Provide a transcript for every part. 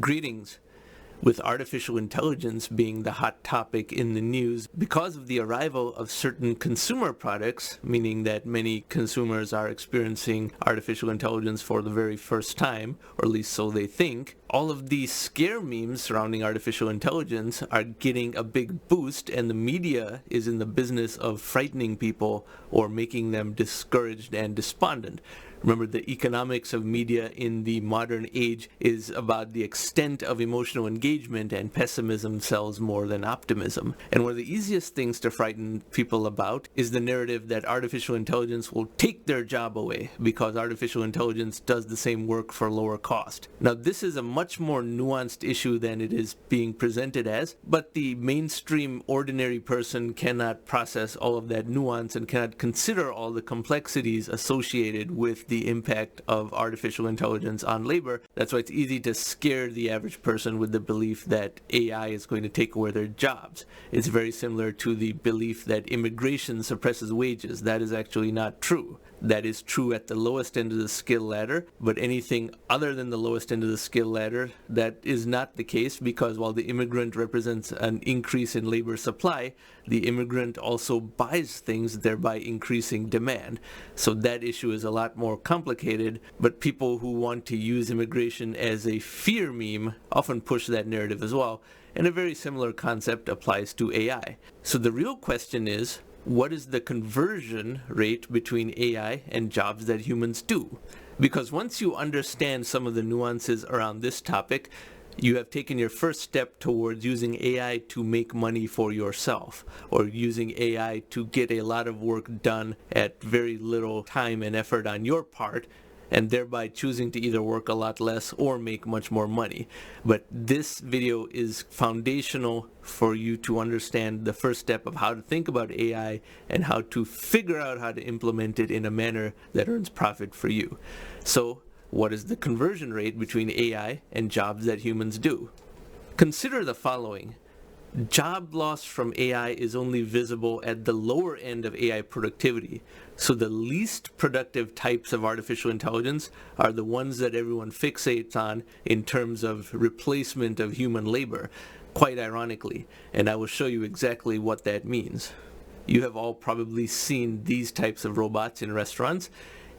Greetings. With artificial intelligence being the hot topic in the news because of the arrival of certain consumer products, meaning that many consumers are experiencing artificial intelligence for the very first time, or at least so they think, all of these scare memes surrounding artificial intelligence are getting a big boost, and the media is in the business of frightening people or making them discouraged and despondent. Remember, the economics of media in the modern age is about the extent of emotional engagement, and pessimism sells more than optimism. And one of the easiest things to frighten people about is the narrative that artificial intelligence will take their job away because artificial intelligence does the same work for lower cost. Now, this is a much more nuanced issue than it is being presented as, but the mainstream ordinary person cannot process all of that nuance and cannot consider all the complexities associated with the impact of artificial intelligence on labor. That's why it's easy to scare the average person with the belief that AI is going to take away their jobs. It's very similar to the belief that immigration suppresses wages. That is actually not true. That is true at the lowest end of the skill ladder, but anything other than the lowest end of the skill ladder, that is not the case, because while the immigrant represents an increase in labor supply, the immigrant also buys things, thereby increasing demand. So that issue is a lot more complicated, but people who want to use immigration as a fear meme often push that narrative as well, and a very similar concept applies to AI. So the real question is, what is the conversion rate between AI and jobs that humans do? Because once you understand some of the nuances around this topic, you have taken your first step towards using AI to make money for yourself, or using AI to get a lot of work done at very little time and effort on your part, and thereby choosing to either work a lot less or make much more money. But this video is foundational for you to understand the first step of how to think about AI and how to figure out how to implement it in a manner that earns profit for you. So, what is the conversion rate between AI and jobs that humans do? Consider the following. Job loss from AI is only visible at the lower end of AI productivity. So the least productive types of artificial intelligence are the ones that everyone fixates on in terms of replacement of human labor, quite ironically. And I will show you exactly what that means. You have all probably seen these types of robots in restaurants,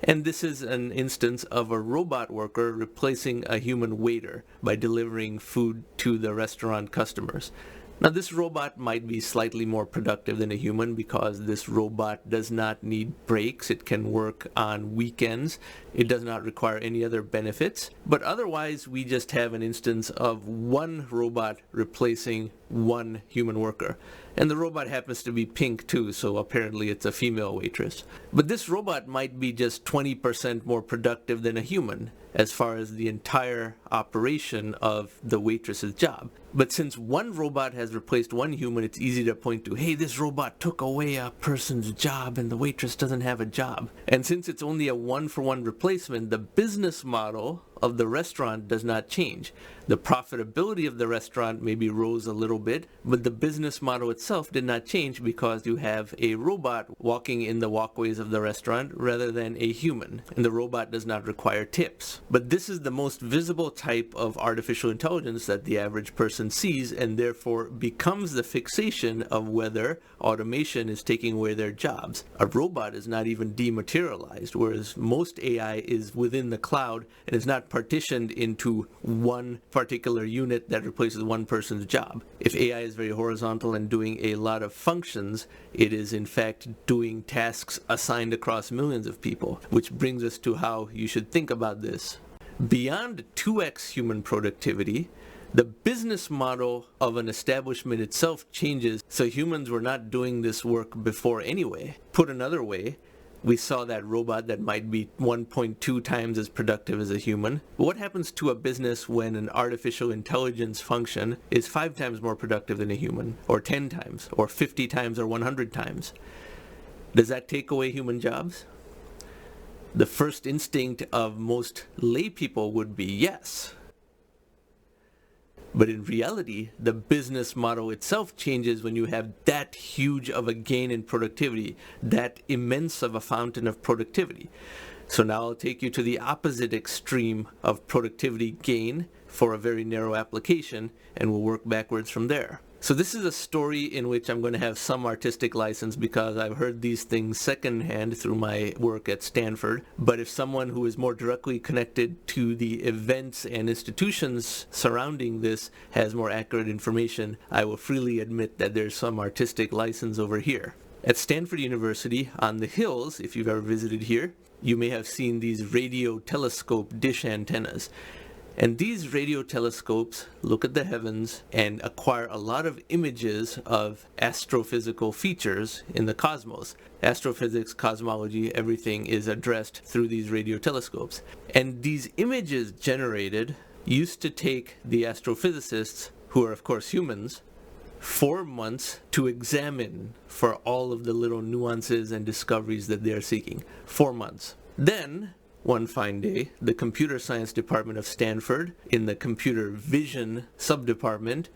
and this is an instance of a robot worker replacing a human waiter by delivering food to the restaurant customers. Now, this robot might be slightly more productive than a human because this robot does not need breaks. It can work on weekends. It does not require any other benefits. But otherwise, we just have an instance of one robot replacing one human worker. And the robot happens to be pink too, so apparently it's a female waitress. But this robot might be just 20% more productive than a human as far as the entire operation of the waitress's job. But since one robot has replaced one human, it's easy to point to, hey, this robot took away a person's job and the waitress doesn't have a job. And since it's only a one-for-one replacement, the business model of the restaurant does not change. The profitability of the restaurant maybe rose a little bit, but the business model itself did not change because you have a robot walking in the walkways of the restaurant rather than a human, and the robot does not require tips. But this is the most visible type of artificial intelligence that the average person sees, and therefore becomes the fixation of whether automation is taking away their jobs. A robot is not even dematerialized, whereas most AI is within the cloud and is not partitioned into one particular unit that replaces one person's job. If AI is very horizontal and doing a lot of functions, it is in fact doing tasks assigned across millions of people, which brings us to how you should think about this. Beyond 2x human productivity, the business model of an establishment itself changes, so humans were not doing this work before anyway. Put another way, we saw that robot that might be 1.2 times as productive as a human. What happens to a business when an artificial intelligence function is 5 times more productive than a human, or 10 times, or 50 times, or 100 times? Does that take away human jobs? The first instinct of most lay people would be yes. But in reality, the business model itself changes when you have that huge of a gain in productivity, that immense of a fountain of productivity. So now I'll take you to the opposite extreme of productivity gain for a very narrow application, and we'll work backwards from there. So this is a story in which I'm going to have some artistic license because I've heard these things secondhand through my work at Stanford. But if someone who is more directly connected to the events and institutions surrounding this has more accurate information, I will freely admit that there's some artistic license over here. At Stanford University, on the hills, if you've ever visited here, you may have seen these radio telescope dish antennas. And these radio telescopes look at the heavens and acquire a lot of images of astrophysical features in the cosmos. Astrophysics, cosmology, everything is addressed through these radio telescopes. And these images generated used to take the astrophysicists, who are of course humans, 4 months to examine for all of the little nuances and discoveries that they are seeking. 4 months. Then, one fine day, the computer science department of Stanford, in the computer vision subdepartment,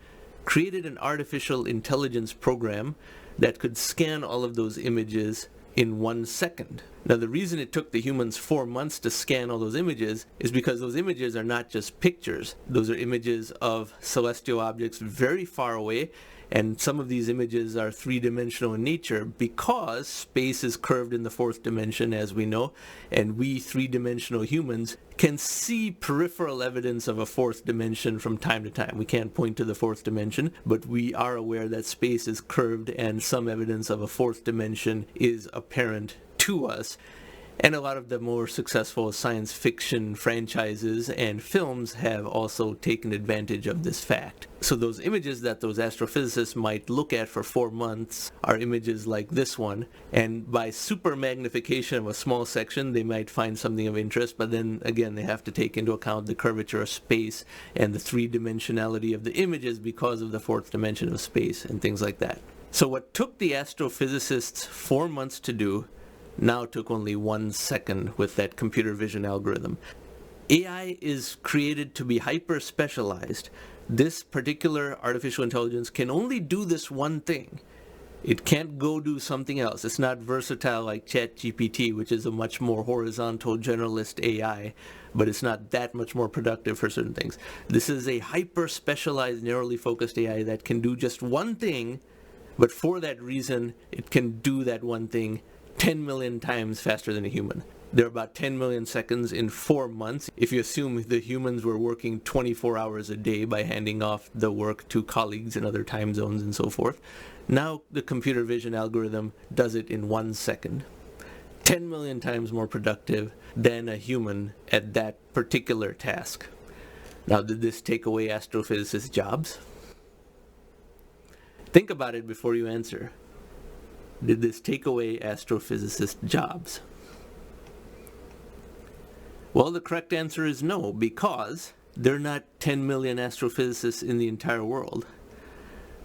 created an artificial intelligence program that could scan all of those images in 1 second. Now, the reason it took the humans 4 months to scan all those images is because those images are not just pictures. Those are images of celestial objects very far away, and some of these images are three-dimensional in nature because space is curved in the fourth dimension, as we know, and we three-dimensional humans can see peripheral evidence of a fourth dimension from time to time. We can't point to the fourth dimension, but we are aware that space is curved and some evidence of a fourth dimension is apparent to us. And a lot of the more successful science fiction franchises and films have also taken advantage of this fact. So those images that those astrophysicists might look at for 4 months are images like this one, and by super magnification of a small section they might find something of interest, but then again they have to take into account the curvature of space and the three-dimensionality of the images because of the fourth dimension of space and things like that. So what took the astrophysicists 4 months to do now took only 1 second with that computer vision algorithm. AI is created to be hyper-specialized. This particular artificial intelligence can only do this one thing. It can't go do something else. It's not versatile like ChatGPT, which is a much more horizontal generalist AI, but it's not that much more productive for certain things. This is a hyper-specialized, narrowly focused AI that can do just one thing, but for that reason, it can do that one thing 10 million times faster than a human. There are about 10 million seconds in 4 months. If you assume the humans were working 24 hours a day by handing off the work to colleagues in other time zones and so forth, now the computer vision algorithm does it in 1 second. 10 million times more productive than a human at that particular task. Now, did this take away astrophysicists' jobs? Think about it before you answer. Did this take away astrophysicists' jobs? Well, the correct answer is no, because there are not 10 million astrophysicists in the entire world.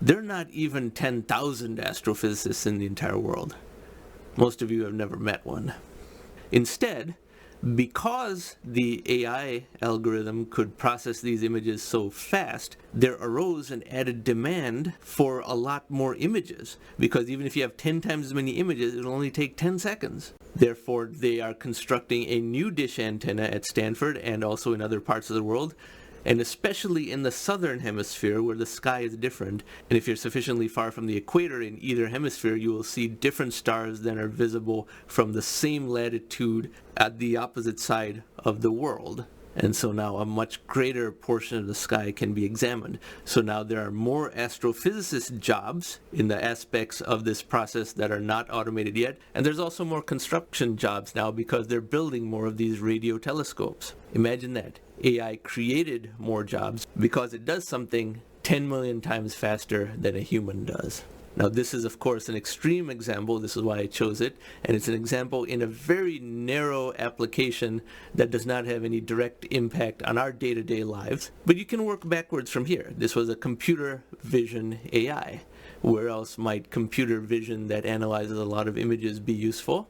There are not even 10,000 astrophysicists in the entire world. Most of you have never met one. Instead, because the AI algorithm could process these images so fast, there arose an added demand for a lot more images. Because even if you have 10 times as many images, it'll only take 10 seconds. Therefore, they are constructing a new dish antenna at Stanford and also in other parts of the world, and especially in the southern hemisphere where the sky is different. And if you're sufficiently far from the equator in either hemisphere, you will see different stars than are visible from the same latitude at the opposite side of the world. And so now a much greater portion of the sky can be examined. So now there are more astrophysicist jobs in the aspects of this process that are not automated yet. And there's also more construction jobs now because they're building more of these radio telescopes. Imagine that. AI created more jobs because it does something 10 million times faster than a human does. Now, this is, of course, an extreme example. This is why I chose it. And it's an example in a very narrow application that does not have any direct impact on our day-to-day lives. But you can work backwards from here. This was a computer vision AI. Where else might computer vision that analyzes a lot of images be useful?